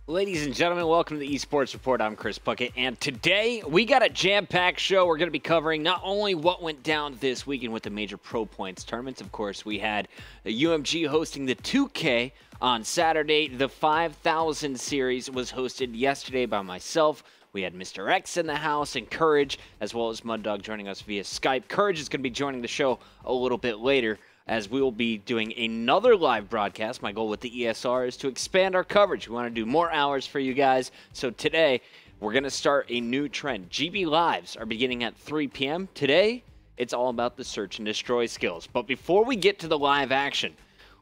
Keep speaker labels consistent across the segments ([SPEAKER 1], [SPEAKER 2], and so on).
[SPEAKER 1] Ladies and gentlemen, welcome to the eSports Report. I'm Chris Puckett, and today we got a jam-packed show. We're going to be covering not only what went down this weekend with the major Pro Points tournaments. Of course, we had the UMG hosting the 2K on Saturday. The 5,000 series was hosted yesterday by myself. We had Mr. X in the house and Courage, as well as Mud Dog joining us via Skype. Courage is going to be joining the show a little bit later, as we will be doing another live broadcast. My goal with the ESR is to expand our coverage. We want to do more hours for you guys. So today, we're going to start a new trend. GB Lives are beginning at 3 p.m. Today, it's all about the search and destroy skills. But before we get to the live action,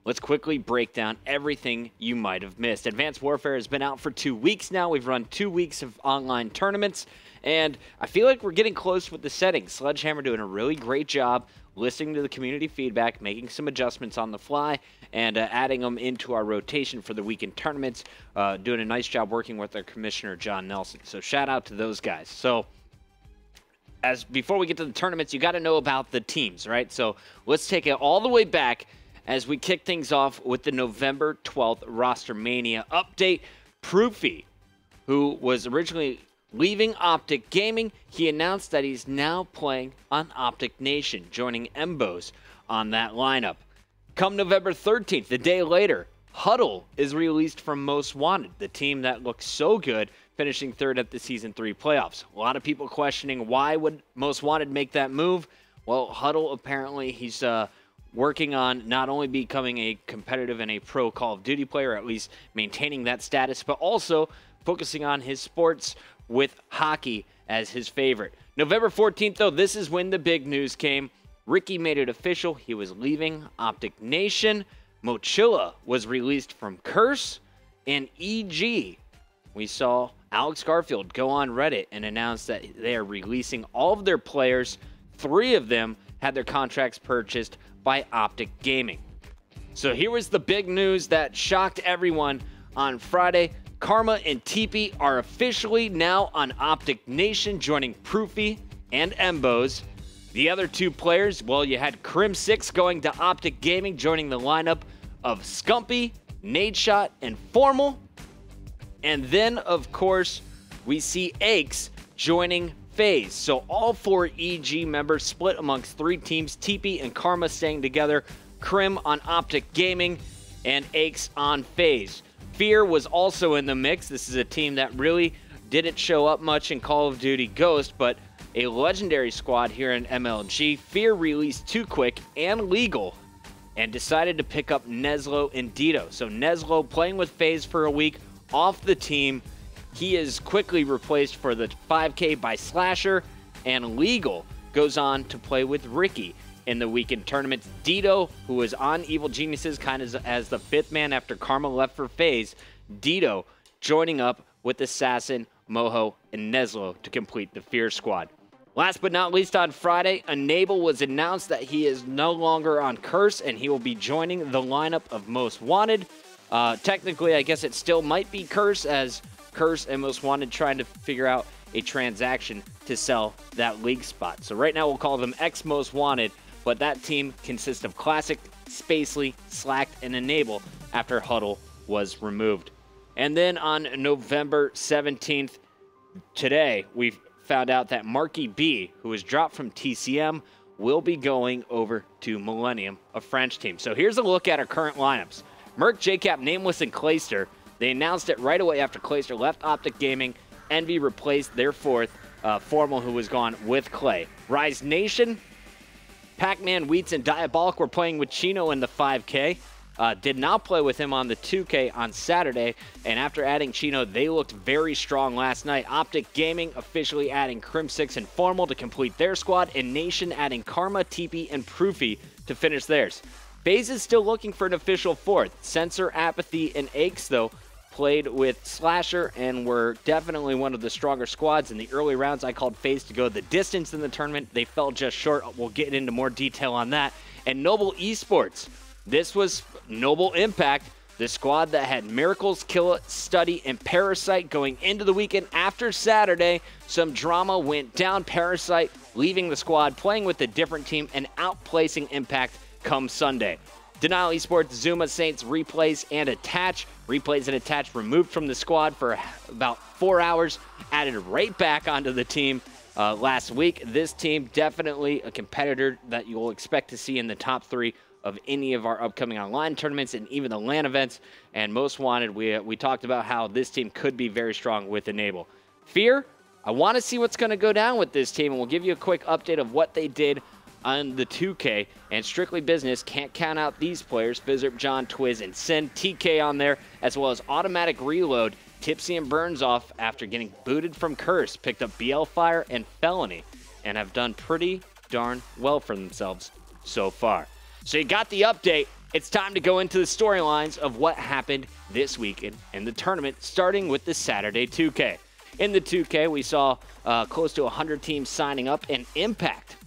[SPEAKER 1] let's quickly break down everything you might have missed. Advanced Warfare has been out for 2 weeks now. We've run 2 weeks of online tournaments, and I feel like we're getting close with the settings. Sledgehammer doing a really great job listening to the community feedback, making some adjustments on the fly, and adding them into our rotation for the weekend tournaments, doing a nice job working with our commissioner, John Nelson. So shout out to those guys. So before we get to the tournaments, you got to know about the teams, right? So let's take it all the way back as we kick things off with the November 12th roster Mania update. Proofy, who was originally leaving Optic Gaming, he announced that he's now playing on Optic Nation, joining Embos on that lineup. Come November 13th, the day later, Huddle is released from Most Wanted, the team that looks so good, finishing third at the Season 3 playoffs. A lot of people questioning why would Most Wanted make that move. Well, Huddle, apparently, he's working on not only becoming a competitive and a pro Call of Duty player, or at least maintaining that status, but also focusing on his sports with hockey as his favorite. November 14th, though, this is when the big news came. Ricky made it official. He was leaving Optic Nation. Mochilla was released from Curse. And EG, we saw Alex Garfield go on Reddit and announce that they are releasing all of their players. 3 of them had their contracts purchased by Optic Gaming. So here was the big news that shocked everyone on Friday. Karma and Teepee are officially now on Optic Nation, joining Proofy and Embos. The other 2 players, well, you had Crim6 going to Optic Gaming, joining the lineup of Scumpy, Nadeshot, and Formal. And then, of course, we see Aches joining FaZe. So all 4 EG members split amongst 3 teams, Teepee and Karma staying together, Crim on Optic Gaming, and Aches on FaZe. Fear was also in the mix. This is a team that really didn't show up much in Call of Duty Ghost, but a legendary squad here in MLG. Fear released Too Quick and Legal and decided to pick up Neslo and Dito. So Neslo playing with FaZe for a week, off the team. He is quickly replaced for the 5K by Slasher, and Legal goes on to play with Ricky in the weekend tournament. Dito, who was on Evil Geniuses kind of as the 5th man after Karma left for FaZe, Dito joining up with Assassin, Moho, and Neslo to complete the Fear squad. Last but not least, on Friday, Enable was announced that he is no longer on Curse, and he will be joining the lineup of Most Wanted. Technically, I guess it still might be Curse, as Curse and Most Wanted trying to figure out a transaction to sell that league spot. So right now we'll call them X-Most Wanted, but that team consists of Classic, Spacely, Slacked, and Enable after Huddle was removed. And then on November 17th, today, we found out that Marky B, who was dropped from TCM, will be going over to Millennium, a French team. So here's a look at our current lineups. Merc, JCap, Nameless, and Clayster. They announced it right away after Clayster left Optic Gaming. Envy replaced their 4th, Formal, who was gone with Clay. Rise Nation, Pac-Man, Wheats, and Diabolic were playing with Chino in the 5K. Did not play with him on the 2K on Saturday, and after adding Chino, they looked very strong last night. Optic Gaming officially adding Crim6 and Formal to complete their squad, and Nation adding Karma, Teepee, and Proofy to finish theirs. FaZe is still looking for an official 4th. Sensor, Apathy, and Aches, though, played with Slasher and were definitely one of the stronger squads. In the early rounds, I called FaZe to go the distance in the tournament. They fell just short. We'll get into more detail on that. And Noble eSports. This was Noble Impact, the squad that had Miracles, Kill It, Study, and Parasite going into the weekend. After Saturday, some drama went down. Parasite leaving the squad, playing with a different team, and outplacing Impact come Sunday. Denial eSports, Zuma, Saints, replays, and attach. Replays and attach removed from the squad for about 4 hours, added right back onto the team last week. This team definitely a competitor that you'll expect to see in the top 3 of any of our upcoming online tournaments and even the LAN events. And most wanted, we talked about how this team could be very strong with Enable. Fear, I want to see what's going to go down with this team, and we'll give you a quick update of what they did on the 2K. And Strictly Business, can't count out these players, Fizzerp, John, Twiz, and Sin. TK on there, as well as Automatic Reload, Tipsy and Burns off after getting booted from Curse, picked up BL Fire and Felony, and have done pretty darn well for themselves so far. So you got the update. It's time to go into the storylines of what happened this weekend in the tournament, starting with the Saturday 2K. In the 2K, we saw close to 100 teams signing up, and Impact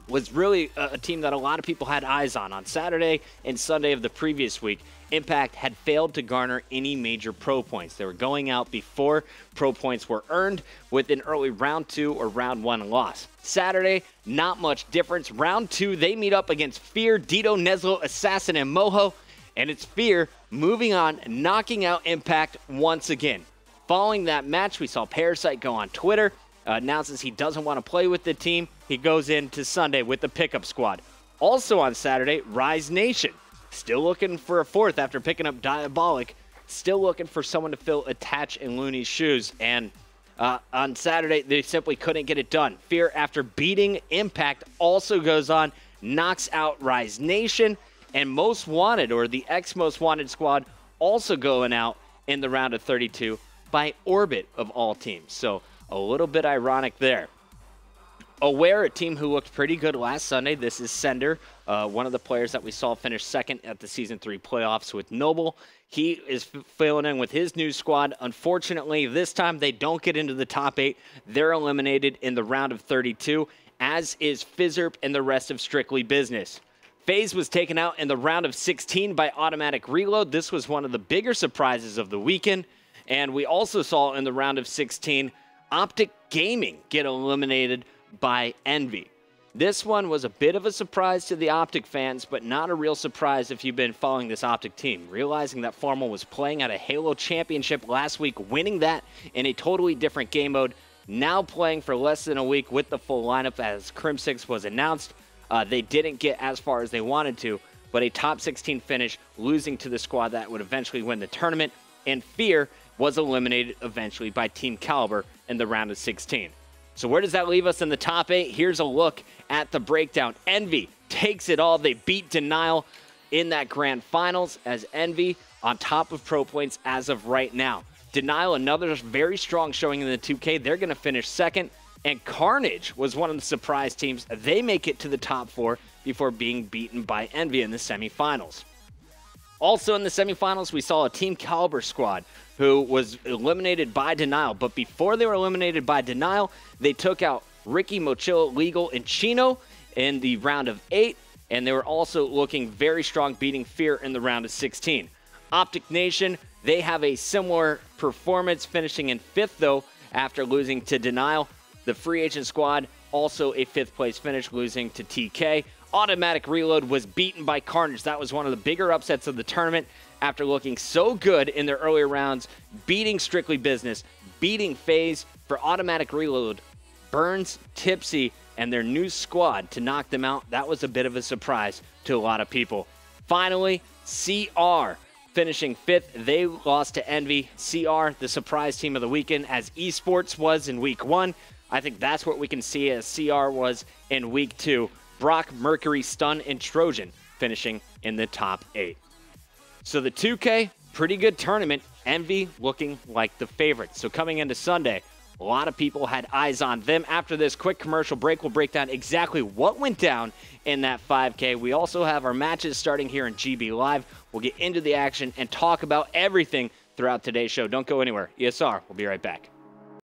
[SPEAKER 1] was really a team that a lot of people had eyes on Saturday and Sunday of the previous week. Impact had failed to garner any major pro points. They were going out before pro points were earned with an early round 2 or round 1 loss. Saturday, not much difference. Round 2, they meet up against Fear, Dito, Neslo, Assassin, and Moho, and it's Fear moving on, knocking out Impact once again. Following that match, we saw Parasite go on Twitter, announces he doesn't want to play with the team. He goes into Sunday with the pickup squad. Also on Saturday, Rise Nation, still looking for a 4th after picking up Diabolic, still looking for someone to fill Attach and Looney's shoes. And on Saturday, they simply couldn't get it done. Fear, after beating Impact, also goes on, knocks out Rise Nation, and Most Wanted, or the ex-Most Wanted squad, also going out in the round of 32 by Orbit of all teams. So a little bit ironic there. Aware, a team who looked pretty good last Sunday. This is Sender, one of the players that we saw finish second at the Season 3 playoffs with Noble. He is filling in with his new squad. Unfortunately, this time they don't get into the top 8. They're eliminated in the round of 32, as is Fizzerp and the rest of Strictly Business. FaZe was taken out in the round of 16 by Automatic Reload. This was one of the bigger surprises of the weekend. And we also saw in the round of 16, Optic Gaming get eliminated by Envy. This one was a bit of a surprise to the Optic fans, but not a real surprise if you've been following this Optic team. Realizing that Formal was playing at a Halo Championship last week, winning that in a totally different game mode, now playing for less than a week with the full lineup as Crim6 was announced. They didn't get as far as they wanted to, but a top 16 finish, losing to the squad that would eventually win the tournament, and Fear was eliminated eventually by Team Caliber in the round of 16. So where does that leave us in the top 8? Here's a look at the breakdown. Envy takes it all. They beat Denial in that grand finals, as Envy on top of pro points as of right now. Denial, another very strong showing in the 2K. They're going to finish second. And Carnage was one of the surprise teams. They make it to the top 4 before being beaten by Envy in the semifinals. Also in the semifinals, we saw a Team Caliber squad who was eliminated by Denial. But before they were eliminated by Denial, they took out Ricky, Mochillo, Legal, and Chino in the round of 8. And they were also looking very strong, beating Fear in the round of 16. Optic Nation, they have a similar performance, finishing in 5th, though, after losing to Denial. The Free Agent squad, also a 5th place finish, losing to TK. Automatic Reload was beaten by Carnage. That was one of the bigger upsets of the tournament after looking so good in their earlier rounds, beating Strictly Business, beating FaZe. For Automatic Reload, Burns, Tipsy, and their new squad to knock them out. That was a bit of a surprise to a lot of people. Finally, CR finishing 5th. They lost to Envy. CR, the surprise team of the weekend, as eSports was in week 1. I think that's what we can see as CR was in week 2. Brock, Mercury, Stun, and Trojan finishing in the top 8. So the 2K, pretty good tournament. Envy looking like the favorites. So coming into Sunday, a lot of people had eyes on them. After this quick commercial break, we'll break down exactly what went down in that 5K. We also have our matches starting here in GB Live. We'll get into the action and talk about everything throughout today's show. Don't go anywhere. ESR, we'll be right back.